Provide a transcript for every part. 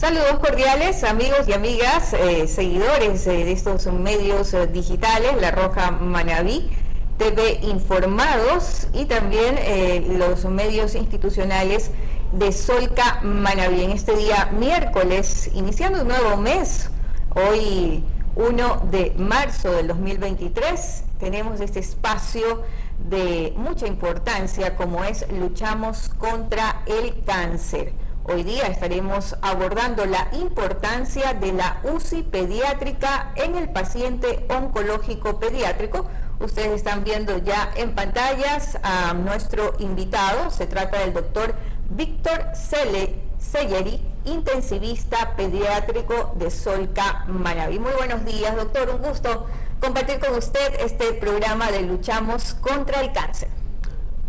Saludos cordiales, amigos y amigas, seguidores de estos medios digitales, La Roja Manabí, TV Informados y también los medios institucionales de Solca Manabí. En este día miércoles, iniciando un nuevo mes, hoy 1 de marzo del 2023, tenemos este espacio de mucha importancia como es Luchamos contra el Cáncer. Hoy día estaremos abordando la importancia de la UCI pediátrica en el paciente oncológico pediátrico. Ustedes están viendo ya en pantallas a nuestro invitado. Se trata del doctor Víctor Selleri, intensivista pediátrico de Solca Manabí. Muy buenos días, doctor. Un gusto compartir con usted este programa de Luchamos contra el Cáncer.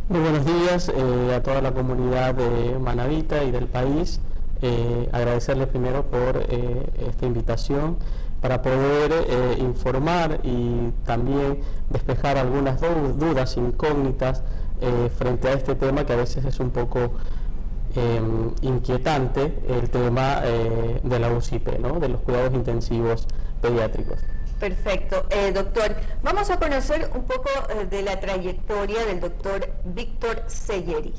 Muy buenos días a toda la comunidad de Manabita y del país. Agradecerles primero por esta invitación para poder informar y también despejar algunas dudas incógnitas frente a este tema que a veces es un poco inquietante, el tema de la UCIP, ¿no? De los cuidados intensivos pediátricos. Perfecto. Doctor, vamos a conocer un poco de la trayectoria del doctor Víctor Selleri.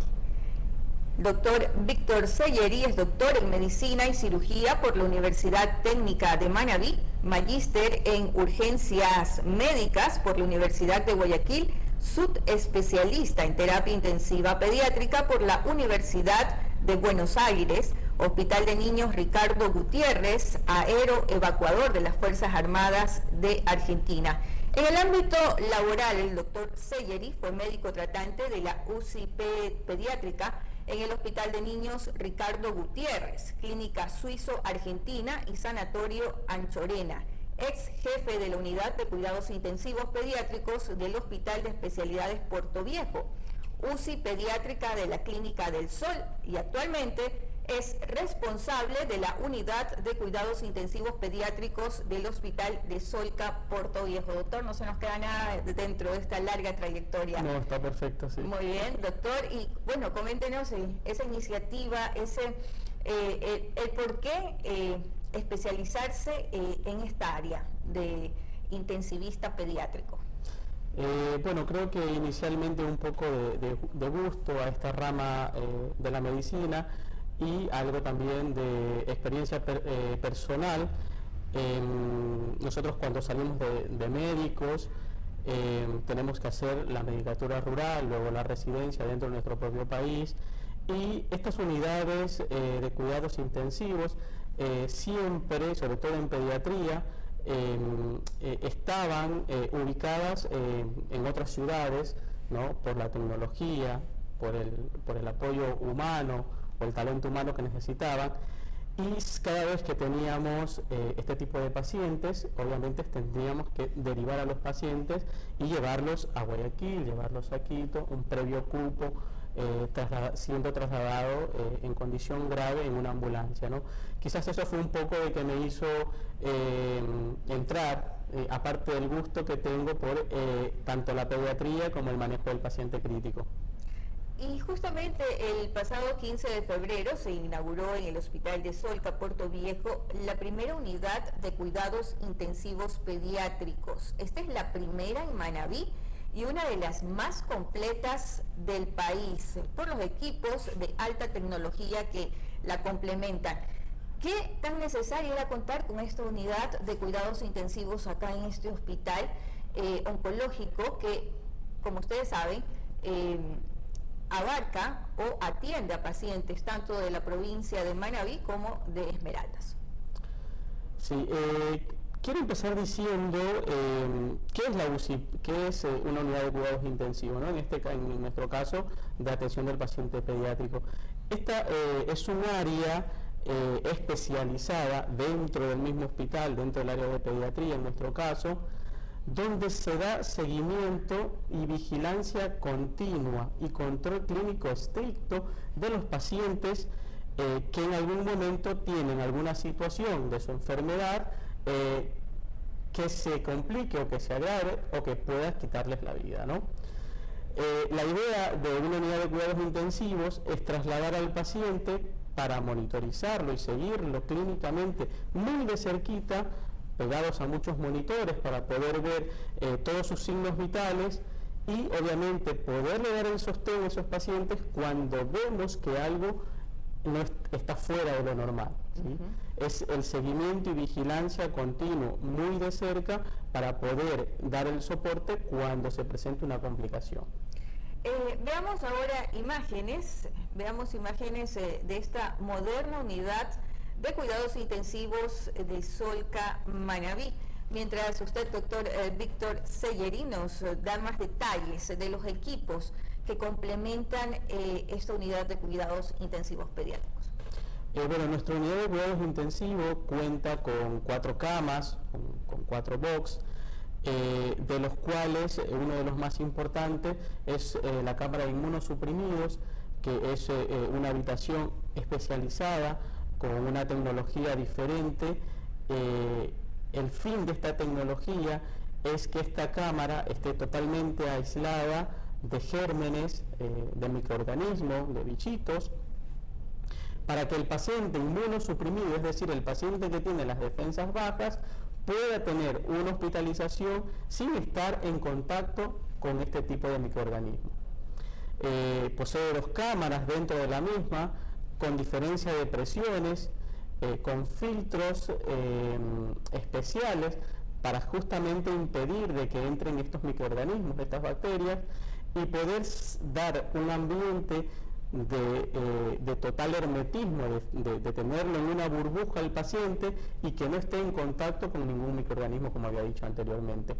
Doctor Víctor Selleri es doctor en Medicina y Cirugía por la Universidad Técnica de Manabí, magíster en Urgencias Médicas por la Universidad de Guayaquil, subespecialista en Terapia Intensiva Pediátrica por la Universidad de Buenos Aires, Hospital de Niños Ricardo Gutiérrez, aeroevacuador de las Fuerzas Armadas de Argentina. En el ámbito laboral, el doctor Selleri fue médico tratante de la UCI pediátrica en el Hospital de Niños Ricardo Gutiérrez, Clínica Suizo Argentina y Sanatorio Anchorena, ex jefe de la Unidad de Cuidados Intensivos Pediátricos del Hospital de Especialidades Puerto Viejo, UCI pediátrica de la Clínica del Sol y actualmente es responsable de la Unidad de Cuidados Intensivos Pediátricos del Hospital de Solca, Puerto Viejo. Doctor, no se nos queda nada dentro de esta larga trayectoria. No, está perfecto, sí. Muy bien, doctor. Y bueno, coméntenos esa iniciativa, el por qué especializarse en esta área de intensivista pediátrico. Bueno, creo que inicialmente un poco de gusto a esta rama de la medicina y algo también de experiencia personal. Nosotros cuando salimos de médicos tenemos que hacer la medicatura rural, luego la residencia dentro de nuestro propio país, y estas unidades de cuidados intensivos siempre, sobre todo en pediatría, estaban ubicadas en otras ciudades, ¿no? Por la tecnología, por el apoyo humano o el talento humano que necesitaban, y cada vez que teníamos este tipo de pacientes, obviamente tendríamos que derivar a los pacientes y llevarlos a Guayaquil, llevarlos a Quito, un previo cupo, siendo trasladado en condición grave en una ambulancia, ¿no? Quizás eso fue un poco de que me hizo entrar, aparte del gusto que tengo por tanto la pediatría como el manejo del paciente crítico. Y justamente el pasado 15 de febrero se inauguró en el Hospital de Solca, Puerto Viejo, la primera unidad de cuidados intensivos pediátricos. Esta es la primera en Manabí y una de las más completas del país, por los equipos de alta tecnología que la complementan. ¿Qué tan necesario era contar con esta unidad de cuidados intensivos acá en este hospital oncológico que, como ustedes saben, abarca o atiende a pacientes tanto de la provincia de Manabí como de Esmeraldas? Sí, quiero empezar diciendo qué es la UCI, qué es una unidad de cuidados intensivos, ¿no? En nuestro caso, de atención del paciente pediátrico. Esta es un área especializada dentro del mismo hospital, dentro del área de pediatría en nuestro caso, donde se da seguimiento y vigilancia continua y control clínico estricto de los pacientes que en algún momento tienen alguna situación de su enfermedad que se complique o que se agrave o que pueda quitarles la vida, ¿no? La idea de una unidad de cuidados intensivos es trasladar al paciente para monitorizarlo y seguirlo clínicamente muy de cerquita, pegados a muchos monitores para poder ver todos sus signos vitales y obviamente poderle dar el sostén a esos pacientes cuando vemos que algo no está fuera de lo normal, ¿sí? Es el seguimiento y vigilancia continuo muy de cerca para poder dar el soporte cuando se presenta una complicación. Veamos ahora imágenes de esta moderna unidad de cuidados intensivos de Solca Manabí. Mientras usted, doctor Víctor Selleri, nos da más detalles de los equipos que complementan esta unidad de cuidados intensivos pediátricos. Bueno, nuestra unidad de cuidados intensivos cuenta con 4 camas, con 4 box, de los cuales uno de los más importantes es la cámara de inmunosuprimidos, que es una habitación especializada con una tecnología diferente. El fin de esta tecnología es que esta cámara esté totalmente aislada de gérmenes, de microorganismos, de bichitos, para que el paciente inmunosuprimido, es decir, el paciente que tiene las defensas bajas, pueda tener una hospitalización sin estar en contacto con este tipo de microorganismos. Posee 2 cámaras dentro de la misma, con diferencia de presiones, con filtros especiales para justamente impedir de que entren estos microorganismos, estas bacterias, y poder dar un ambiente de total hermetismo, de tenerlo en una burbuja al paciente y que no esté en contacto con ningún microorganismo, como había dicho anteriormente.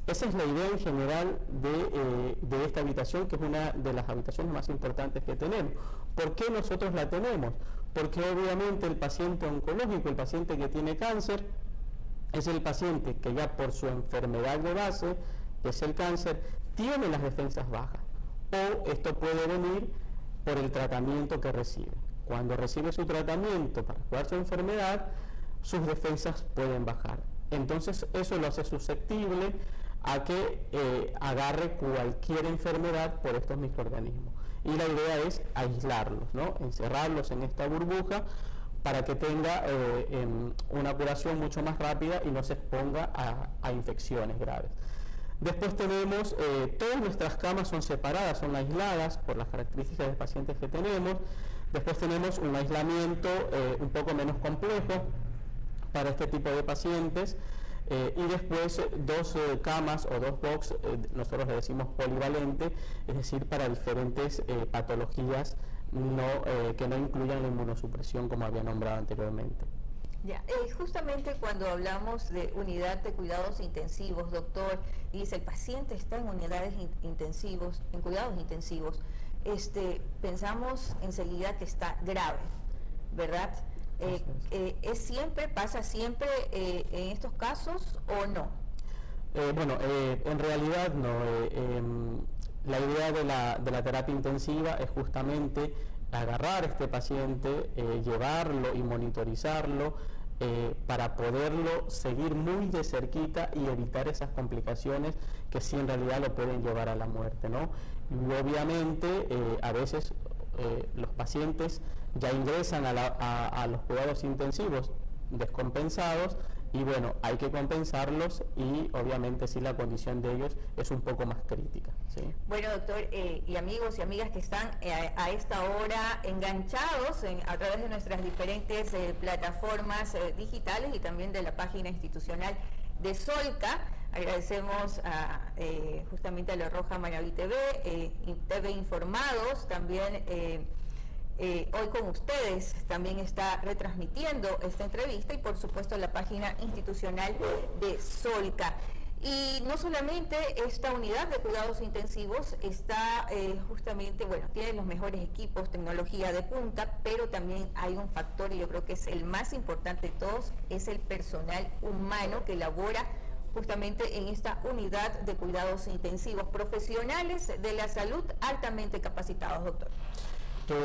Esa es la idea en general de esta habitación, que es una de las habitaciones más importantes que tenemos. ¿Por qué nosotros la tenemos? Porque obviamente el paciente oncológico, el paciente que tiene cáncer, es el paciente que ya por su enfermedad de base, que es el cáncer, tiene las defensas bajas. O esto puede venir por el tratamiento que recibe. Cuando recibe su tratamiento para curar su enfermedad, sus defensas pueden bajar. Entonces eso lo hace susceptible a que agarre cualquier enfermedad por estos microorganismos. Y la idea es aislarlos, ¿no? Encerrarlos en esta burbuja para que tenga una curación mucho más rápida y no se exponga a infecciones graves. Después tenemos, todas nuestras camas son separadas, son aisladas por las características de pacientes que tenemos. Después tenemos un aislamiento un poco menos complejo para este tipo de pacientes. Y después 2 camas o 2 box, nosotros le decimos polivalente, es decir, para diferentes patologías que no incluyan la inmunosupresión, como había nombrado anteriormente. Ya, justamente cuando hablamos de unidad de cuidados intensivos, doctor, y dice el paciente está en unidades intensivos, en cuidados intensivos, pensamos enseguida que está grave, ¿verdad? ¿Pasa siempre en estos casos o no? Bueno, en realidad no. La idea de la terapia intensiva es justamente agarrar a este paciente, llevarlo y monitorizarlo para poderlo seguir muy de cerquita y evitar esas complicaciones que sí en realidad lo pueden llevar a la muerte, ¿no? Y obviamente a veces los pacientes ya ingresan a los cuidados intensivos descompensados y bueno, hay que compensarlos y obviamente sí la condición de ellos es un poco más crítica, ¿sí? Bueno, doctor, y amigos y amigas que están a esta hora enganchados a través de nuestras diferentes plataformas digitales y también de la página institucional de Solca, agradecemos justamente a La Roja Manabí TV, TV Informados, también hoy con ustedes también está retransmitiendo esta entrevista y por supuesto la página institucional de Solca. Y no solamente esta unidad de cuidados intensivos está justamente, bueno, tiene los mejores equipos, tecnología de punta, pero también hay un factor, y yo creo que es el más importante de todos, es el personal humano que labora justamente en esta unidad de cuidados intensivos, profesionales de la salud altamente capacitados, doctor.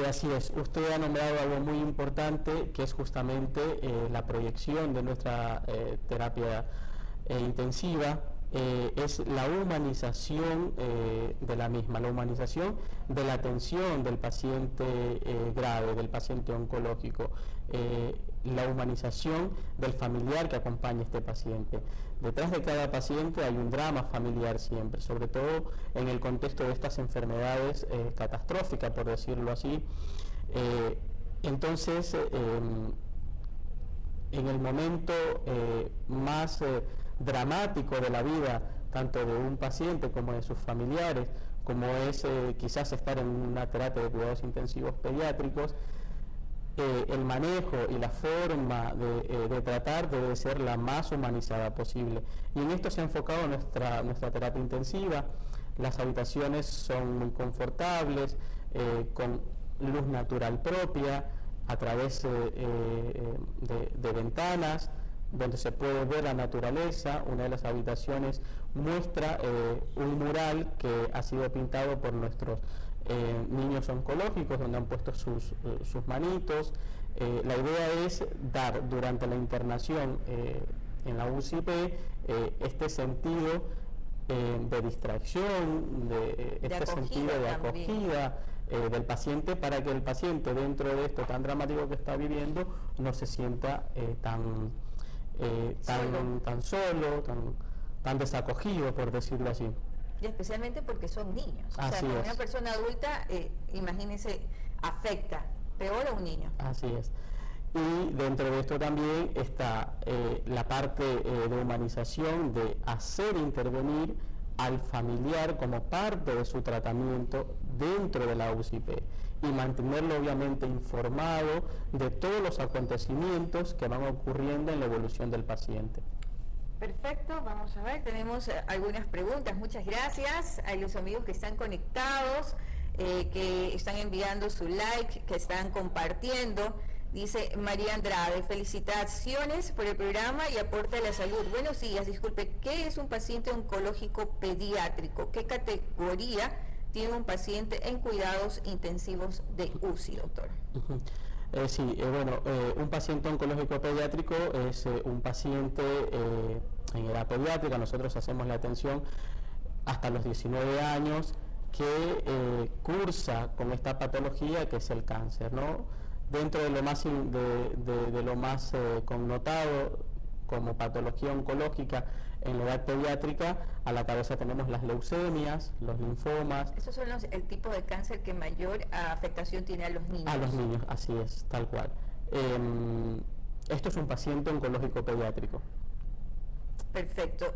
Así es, usted ha nombrado algo muy importante, que es justamente la proyección de nuestra terapia intensiva, es la humanización de la misma, la humanización de la atención del paciente grave, del paciente oncológico, la humanización del familiar que acompaña a este paciente. Detrás de cada paciente hay un drama familiar siempre, sobre todo en el contexto de estas enfermedades catastróficas, por decirlo así. Entonces, en el momento más dramático de la vida, tanto de un paciente como de sus familiares, como es quizás estar en una terapia de cuidados intensivos pediátricos, el manejo y la forma de tratar debe ser la más humanizada posible. Y en esto se ha enfocado nuestra terapia intensiva. Las habitaciones son muy confortables, con luz natural propia, a través de ventanas, donde se puede ver la naturaleza. Una de las habitaciones muestra un mural que ha sido pintado por nuestros niños oncológicos, donde han puesto sus manitos. La idea es dar durante la internación en la UCP este sentido de distracción, este sentido de acogida del paciente, para que el paciente, dentro de esto tan dramático que está viviendo, no se sienta tan solo, tan desacogido, por decirlo así. Y especialmente porque son niños. O sea, con una persona adulta, imagínense, afecta peor a un niño. Así es. Y dentro de esto también está la parte de humanización, de hacer intervenir al familiar como parte de su tratamiento dentro de la UCP y mantenerlo obviamente informado de todos los acontecimientos que van ocurriendo en la evolución del paciente. Perfecto, vamos a ver, tenemos algunas preguntas. Muchas gracias a los amigos que están conectados, que están enviando su like, que están compartiendo. Dice María Andrade: felicitaciones por el programa y aporte a la salud. Buenos días, disculpe, ¿qué es un paciente oncológico pediátrico? ¿Qué categoría tiene un paciente en cuidados intensivos de UCI, doctor? Un paciente oncológico pediátrico es un paciente en edad pediátrica. Nosotros hacemos la atención hasta los 19 años, que cursa con esta patología que es el cáncer, ¿no? Dentro de lo más connotado como patología oncológica en la edad pediátrica, a la cabeza tenemos las leucemias, los linfomas. Esos son el tipo de cáncer que mayor afectación tiene a los niños. A los niños, así es, tal cual. Esto es un paciente oncológico pediátrico. Perfecto.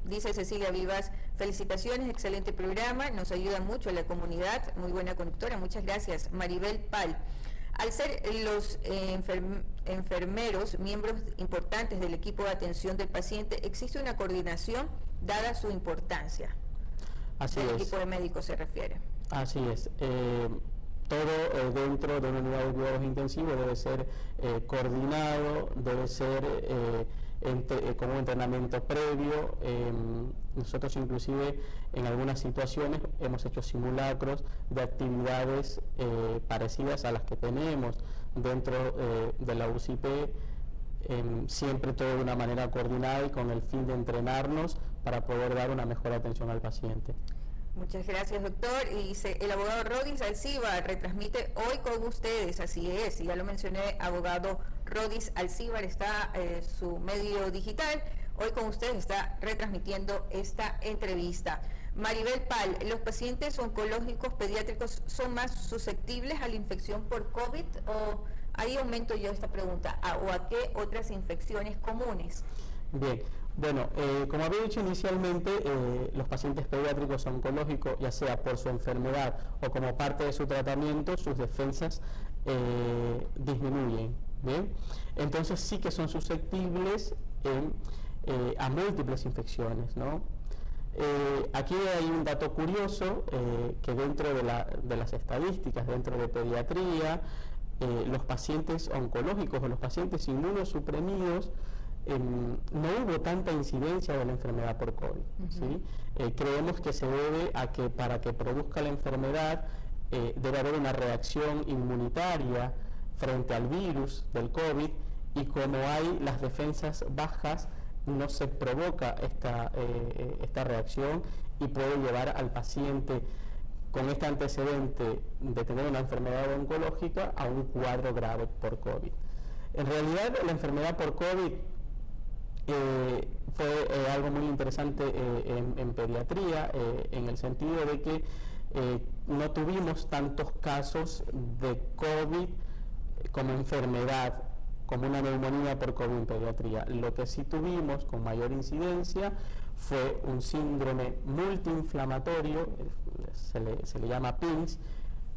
Dice Cecilia Vivas: felicitaciones, excelente programa, nos ayuda mucho a la comunidad, muy buena conductora, muchas gracias. Maribel Pal: al ser los enfermeros miembros importantes del equipo de atención del paciente, ¿existe una coordinación dada su importancia? Así es. El equipo de médicos se refiere. Así es. Todo dentro de una unidad de cuidados intensivos debe ser coordinado, debe ser con un entrenamiento previo. Nosotros inclusive en algunas situaciones hemos hecho simulacros de actividades parecidas a las que tenemos dentro de la UCP, siempre todo de una manera coordinada y con el fin de entrenarnos para poder dar una mejor atención al paciente. Muchas gracias, doctor. Y dice, el abogado Rodis Alcíbar retransmite hoy con ustedes, así es, ya lo mencioné, abogado Rodis Alcíbar, está su medio digital, hoy con ustedes está retransmitiendo esta entrevista. Maribel Pal: ¿los pacientes oncológicos pediátricos son más susceptibles a la infección por COVID? O ahí aumento yo esta pregunta, ¿o a qué otras infecciones comunes? Bien. Bueno, como había dicho inicialmente, los pacientes pediátricos oncológicos, ya sea por su enfermedad o como parte de su tratamiento, sus defensas disminuyen, ¿bien? Entonces sí que son susceptibles a múltiples infecciones, ¿no? Aquí hay un dato curioso, que dentro de las estadísticas, dentro de pediatría, los pacientes oncológicos o los pacientes inmunosuprimidos, no hubo tanta incidencia de la enfermedad por COVID. ¿Sí? Creemos que se debe a que para que produzca la enfermedad debe haber una reacción inmunitaria frente al virus del COVID, y como hay las defensas bajas, no se provoca esta reacción y puede llevar al paciente con este antecedente de tener una enfermedad oncológica a un cuadro grave por COVID. En realidad, la enfermedad por COVID fue algo muy interesante en pediatría, en el sentido de que no tuvimos tantos casos de COVID como enfermedad, como una neumonía por COVID en pediatría. Lo que sí tuvimos con mayor incidencia fue un síndrome multiinflamatorio, se le llama PINS,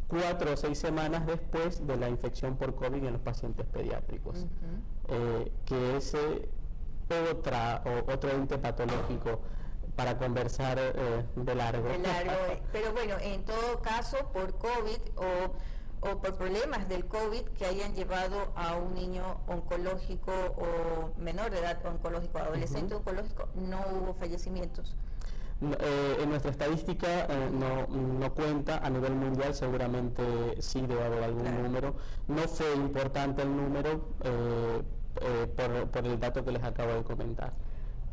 4 o 6 semanas después de la infección por COVID en los pacientes pediátricos, que es otro ente patológico para conversar de largo. Pero bueno, en todo caso, por COVID o por problemas del COVID que hayan llevado a un niño oncológico o menor de edad oncológico, adolescente oncológico, no hubo fallecimientos. En nuestra estadísca no cuenta, a nivel mundial seguramente sí debe haber algún número. No fue importante el número por el dato que les acabo de comentar.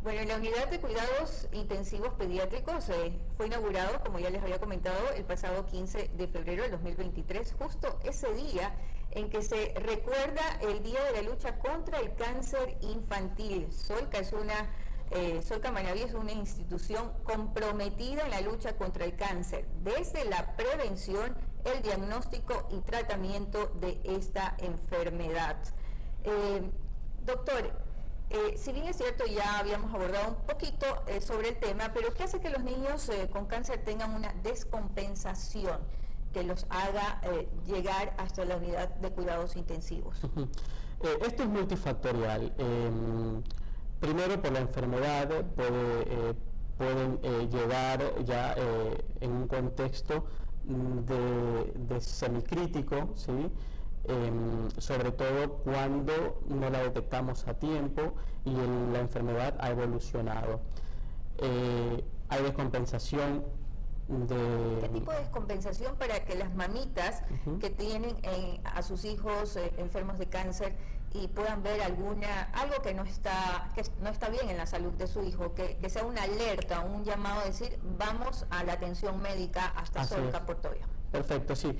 Bueno, la unidad de cuidados intensivos pediátricos fue inaugurado, como ya les había comentado, el pasado 15 de febrero del 2023, justo ese día en que se recuerda el Día de la Lucha contra el Cáncer Infantil. Solca Manaví es una institución comprometida en la lucha contra el cáncer, desde la prevención, el diagnóstico y tratamiento de esta enfermedad. Doctor, si bien es cierto, ya habíamos abordado un poquito sobre el tema, pero ¿qué hace que los niños con cáncer tengan una descompensación que los haga llegar hasta la unidad de cuidados intensivos? Esto es multifactorial. Primero, por la enfermedad, pueden llegar ya en un contexto de semicrítico, ¿sí? Sobre todo cuando no la detectamos a tiempo y la enfermedad ha evolucionado. Hay descompensación ¿Qué tipo de descompensación para que las mamitas que tienen a sus hijos enfermos de cáncer y puedan ver algo que no está bien en la salud de su hijo, que sea una alerta, un llamado a decir vamos a la atención médica hasta Solca Portoviejo? Perfecto, sí.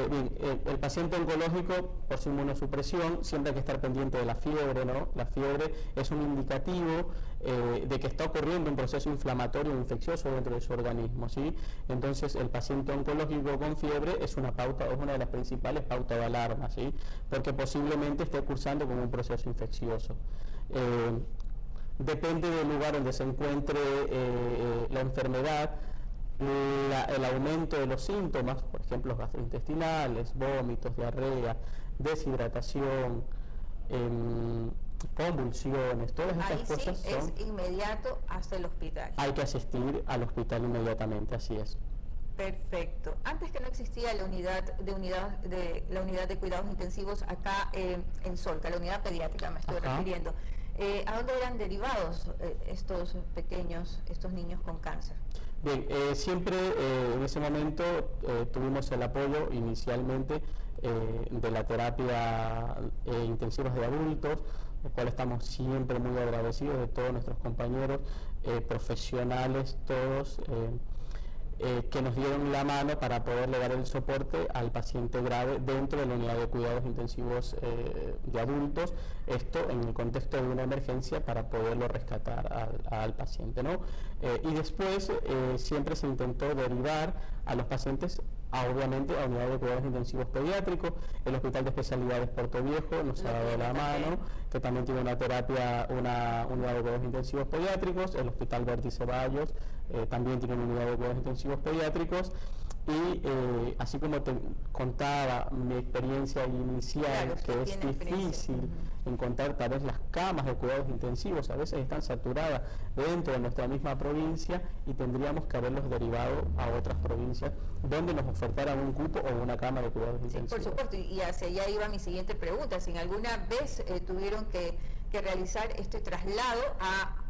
Bien, el paciente oncológico, por su inmunosupresión, siempre hay que estar pendiente de la fiebre, ¿no? La fiebre es un indicativo de que está ocurriendo un proceso inflamatorio o infeccioso dentro de su organismo, ¿sí? Entonces, el paciente oncológico con fiebre es una de las principales pautas de alarma, ¿sí? Porque posiblemente esté cursando con un proceso infeccioso. Depende del lugar donde se encuentre la enfermedad, el aumento de los síntomas, por ejemplo, gastrointestinales, vómitos, diarrea, deshidratación, convulsiones, todas estas cosas son... es inmediato hasta el hospital. Hay que asistir al hospital inmediatamente, así es. Perfecto. Antes que no existía la unidad de cuidados intensivos acá en Solca, la unidad pediátrica me estoy refiriendo. ¿A dónde eran derivados estos niños con cáncer? Bien, siempre en ese momento tuvimos el apoyo inicialmente de la terapia intensivos de adultos, lo cual estamos siempre muy agradecidos de todos nuestros compañeros profesionales, todos que nos dieron la mano para poderle dar el soporte al paciente grave dentro de la unidad de cuidados intensivos de adultos, esto en el contexto de una emergencia para poderlo rescatar al paciente, ¿no? Y después siempre se intentó derivar a los pacientes obviamente a unidad de cuidados intensivos pediátricos. El Hospital de Especialidades Portoviejo nos ha dado la mano, que también tiene una unidad de cuidados intensivos pediátricos. El Hospital Berti Ceballos también tiene una unidad de cuidados intensivos pediátricos. Y así como te contaba mi experiencia inicial, que es difícil encontrar tal vez las camas de cuidados intensivos, a veces están saturadas dentro de nuestra misma provincia y tendríamos que haberlos derivado a otras provincias donde nos ofertaran un cupo o una cama de cuidados intensivos. Por supuesto, y hacia allá iba mi siguiente pregunta, si alguna vez tuvieron que realizar este traslado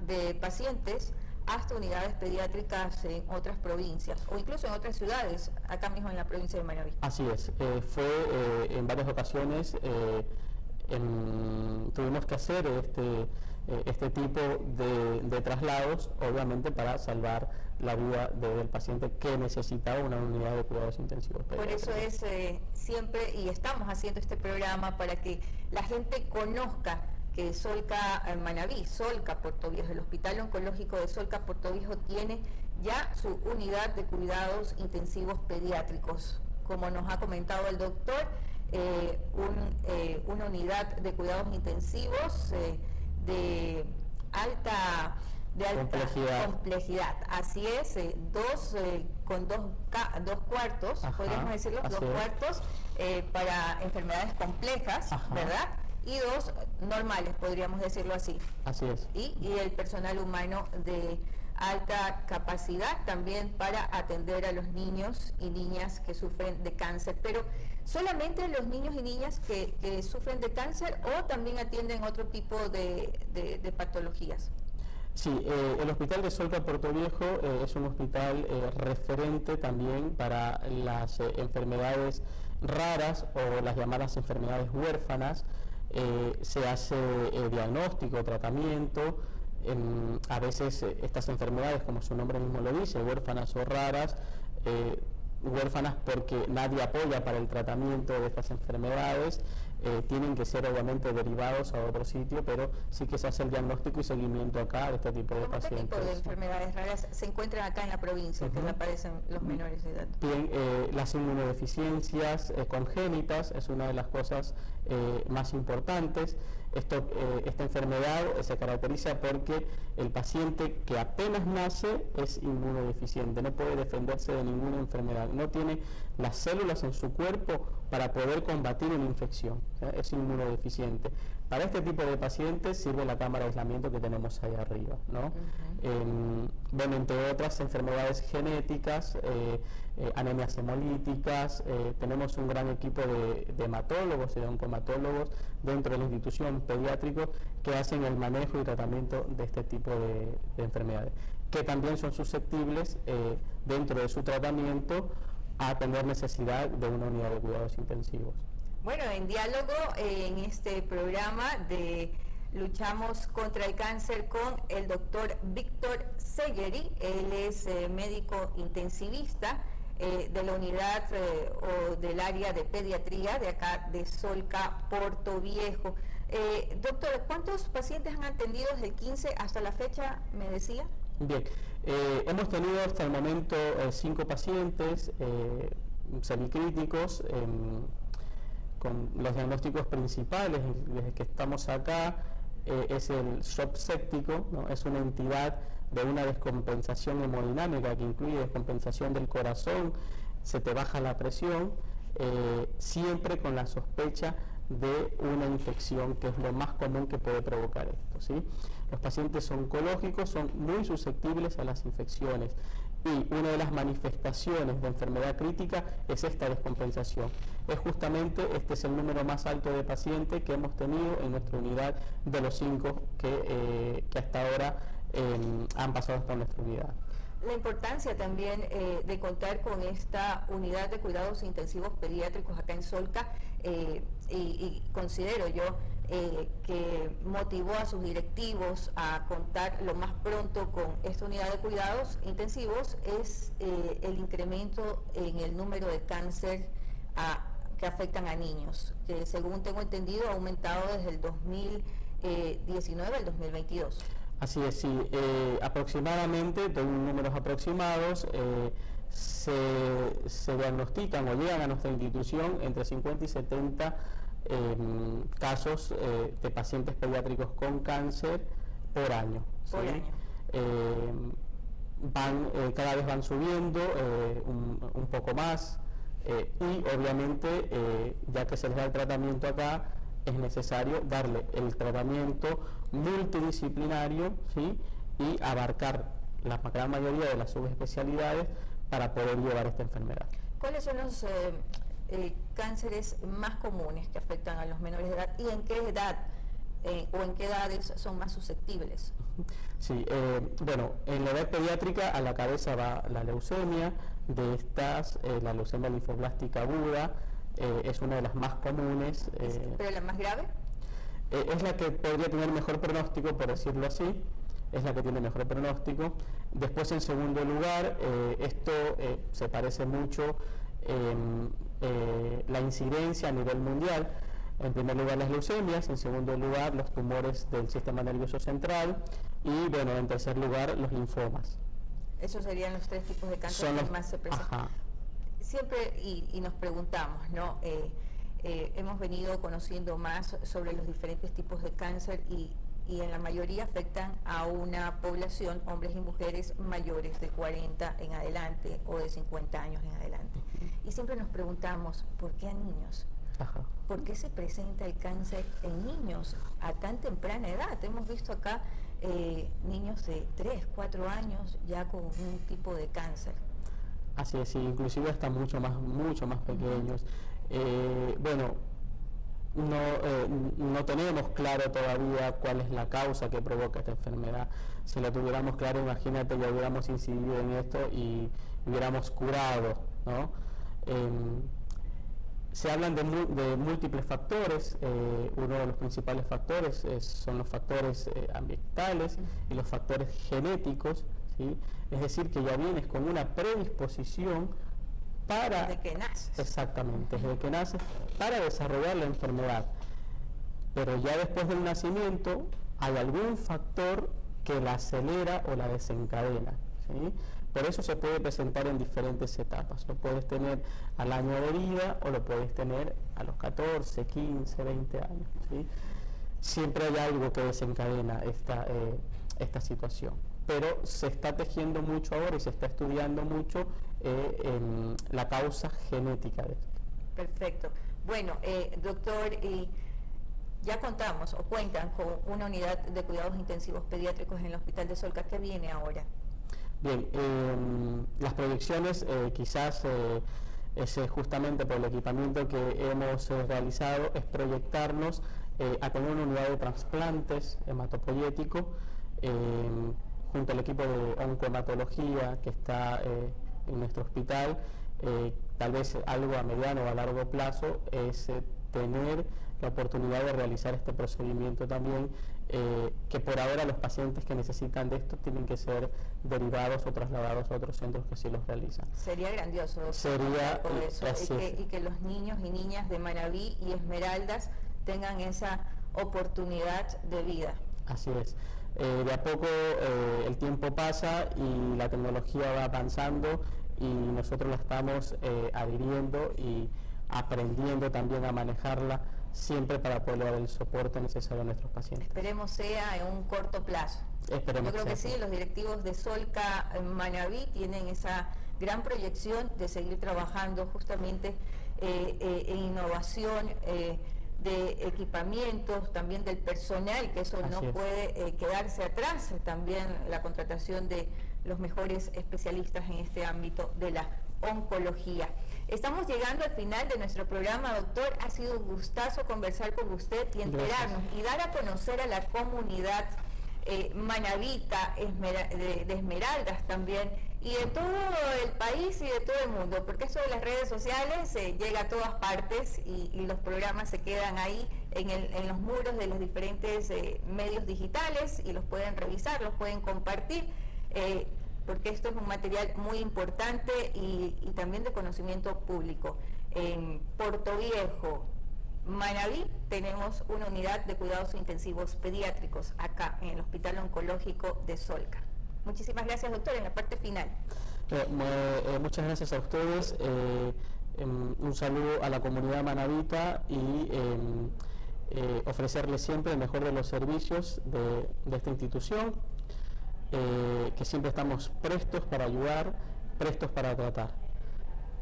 de pacientes hasta unidades pediátricas en otras provincias o incluso en otras ciudades, acá mismo en la provincia de Manaví. Así es, fue en varias ocasiones, tuvimos que hacer este tipo de traslados, obviamente para salvar la vida del paciente que necesitaba una unidad de cuidados intensivos pediátricos. Por eso es siempre, y estamos haciendo este programa para que la gente conozca que Solca Manabí, Solca Puerto Viejo, el Hospital Oncológico de Solca Puerto Viejo tiene ya su unidad de cuidados intensivos pediátricos. Como nos ha comentado el doctor, una unidad de cuidados intensivos de alta complejidad. Así es, con dos cuartos, podríamos decirlo, dos cuartos para enfermedades complejas, ¿verdad? Y dos normales, podríamos decirlo así. Así es. Y el personal humano de alta capacidad también para atender a los niños y niñas que sufren de cáncer. Pero solamente los niños y niñas que sufren de cáncer, o también atienden otro tipo de patologías. Sí, el Hospital de Solca Puerto Viejo es un hospital referente también para las enfermedades raras o las llamadas enfermedades huérfanas. Se hace diagnóstico, tratamiento. A veces estas enfermedades, como su nombre mismo lo dice, huérfanas o raras, huérfanas porque nadie apoya para el tratamiento de estas enfermedades, tienen que ser obviamente derivados a otro sitio, pero sí que se hace el diagnóstico y seguimiento acá de este tipo de pacientes. ¿Qué tipo de enfermedades raras se encuentran acá en la provincia que padecen los menores de edad? Bien, las inmunodeficiencias congénitas es una de las cosas más importantes. Esta enfermedad se caracteriza porque el paciente que apenas nace es inmunodeficiente, no puede defenderse de ninguna enfermedad, no tiene las células en su cuerpo para poder combatir una infección, es inmunodeficiente. Para este tipo de pacientes sirve la cámara de aislamiento que tenemos ahí arriba, ¿no? Bueno, entre otras enfermedades genéticas, anemias hemolíticas, tenemos un gran equipo de hematólogos y de oncomatólogos dentro de la institución pediátrico que hacen el manejo y tratamiento de este tipo de enfermedades, que también son susceptibles dentro de su tratamiento a tener necesidad de una unidad de cuidados intensivos. Bueno, en diálogo en este programa de Luchamos contra el Cáncer con el doctor Víctor Segeri. Él es médico intensivista de la unidad o del área de pediatría de acá de Solca Puerto Viejo. Doctor, ¿cuántos pacientes han atendido desde el 15 hasta la fecha, me decía? Bien, hemos tenido hasta el momento 5 pacientes semicríticos con los diagnósticos principales desde que estamos acá. Es el shock séptico, ¿no? Es una entidad de una descompensación hemodinámica que incluye descompensación del corazón, se te baja la presión, siempre con la sospecha de una infección, que es lo más común que puede provocar esto, ¿sí? Los pacientes oncológicos son muy susceptibles a las infecciones y una de las manifestaciones de enfermedad crítica es esta descompensación. Este es el número más alto de pacientes que hemos tenido en nuestra unidad de los 5 que hasta ahora han pasado hasta nuestra unidad. La importancia también de contar con esta unidad de cuidados intensivos pediátricos acá en Solca, y considero yo que motivó a sus directivos a contar lo más pronto con esta unidad de cuidados intensivos, es el incremento en el número de cáncer que afectan a niños, que según tengo entendido ha aumentado desde el 2019 al 2022. Así es, sí, aproximadamente, doy números aproximados, se diagnostican o llegan a nuestra institución entre 50 y 70 casos de pacientes pediátricos con cáncer por año. Por ¿sí? año. Cada vez van subiendo un poco más y obviamente ya que se les da el tratamiento acá, es necesario darle el tratamiento multidisciplinario, ¿sí? Y abarcar la gran mayoría de las subespecialidades para poder llevar esta enfermedad. ¿Cuáles son los cánceres más comunes que afectan a los menores de edad y en qué edad o en qué edades son más susceptibles? Sí, bueno, en la edad pediátrica a la cabeza va la leucemia, de estas la leucemia linfoblástica aguda, es una de las más comunes. ¿Pero la más grave? es la que podría tener mejor pronóstico, por decirlo así, es la que tiene mejor pronóstico. Después, en segundo lugar, esto se parece mucho la incidencia a nivel mundial. En primer lugar, las leucemias, en segundo lugar, los tumores del sistema nervioso central y, bueno, en tercer lugar, los linfomas. Esos serían los tres tipos de cáncer que más se presentan. Siempre, y nos preguntamos, ¿no? Hemos venido conociendo más sobre los diferentes tipos de cáncer y en la mayoría afectan a una población, hombres y mujeres mayores de 40 en adelante o de 50 años en adelante. Y siempre nos preguntamos, ¿por qué a niños? ¿Por qué se presenta el cáncer en niños a tan temprana edad? Hemos visto acá niños de 3, 4 años ya con un tipo de cáncer. Así es, sí, inclusive hasta mucho más pequeños. Bueno, no tenemos claro todavía cuál es la causa que provoca esta enfermedad. Si lo tuviéramos claro, imagínate, ya hubiéramos incidido en esto y hubiéramos curado, ¿no? Se hablan de múltiples factores. Uno de los principales factores son los factores ambientales y los factores genéticos, ¿sí? Es decir, que ya vienes con una predisposición para... Desde que naces. Exactamente, desde que naces, para desarrollar la enfermedad. Pero ya después del nacimiento hay algún factor que la acelera o la desencadena, ¿sí? Por eso se puede presentar en diferentes etapas. Lo puedes tener al año de vida o lo puedes tener a los 14, 15, 20 años, ¿sí? Siempre hay algo que desencadena esta situación. Pero se está tejiendo mucho ahora y se está estudiando mucho la causa genética de esto. Perfecto. Bueno, doctor, ya contamos o cuentan con una unidad de cuidados intensivos pediátricos en el Hospital de Solca. ¿Qué viene ahora? Bien, las proyecciones quizás es justamente por el equipamiento que hemos realizado, es proyectarnos a tener una unidad de trasplantes hematopoyético junto al equipo de oncohematología que está en nuestro hospital. Tal vez algo a mediano o a largo plazo es tener la oportunidad de realizar este procedimiento también, que por ahora los pacientes que necesitan de esto tienen que ser derivados o trasladados a otros centros que sí los realizan. Sería grandioso. Sería eso, y que los niños y niñas de Manabí y Esmeraldas tengan esa oportunidad de vida. Así es. De a poco el tiempo pasa y la tecnología va avanzando y nosotros la estamos adhiriendo y aprendiendo también a manejarla siempre para poder dar el soporte necesario a nuestros pacientes. Esperemos sea en un corto plazo. Esperemos. Yo creo que sí, los directivos de Solca Manabí tienen esa gran proyección de seguir trabajando justamente en innovación de equipamientos, también del personal, que eso no puede quedarse atrás, también la contratación de los mejores especialistas en este ámbito de la oncología. Estamos llegando al final de nuestro programa, doctor. Ha sido un gustazo conversar con usted y enterarnos y dar a conocer a la comunidad manabita de Esmeraldas también, y de todo el país y de todo el mundo, porque esto de las redes sociales llega a todas partes y los programas se quedan ahí en los muros de los diferentes medios digitales y los pueden revisar, los pueden compartir, porque esto es un material muy importante y también de conocimiento público. En Portoviejo, Manabí, tenemos una unidad de cuidados intensivos pediátricos acá en el Hospital Oncológico de Solca. Muchísimas gracias, doctor, en la parte final. Muchas gracias a ustedes, un saludo a la comunidad manabita y ofrecerles siempre el mejor de los servicios de esta institución, que siempre estamos prestos para ayudar, prestos para tratar.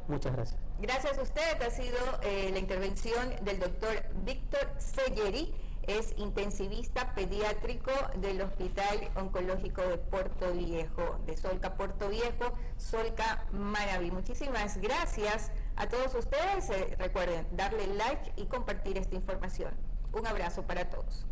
Muchas gracias. Gracias a usted. Ha sido la intervención del doctor Víctor Selleri, es intensivista pediátrico del Hospital Oncológico de Portoviejo, de Solca Portoviejo, Solca Manabí. Muchísimas gracias a todos ustedes. Recuerden darle like y compartir esta información. Un abrazo para todos.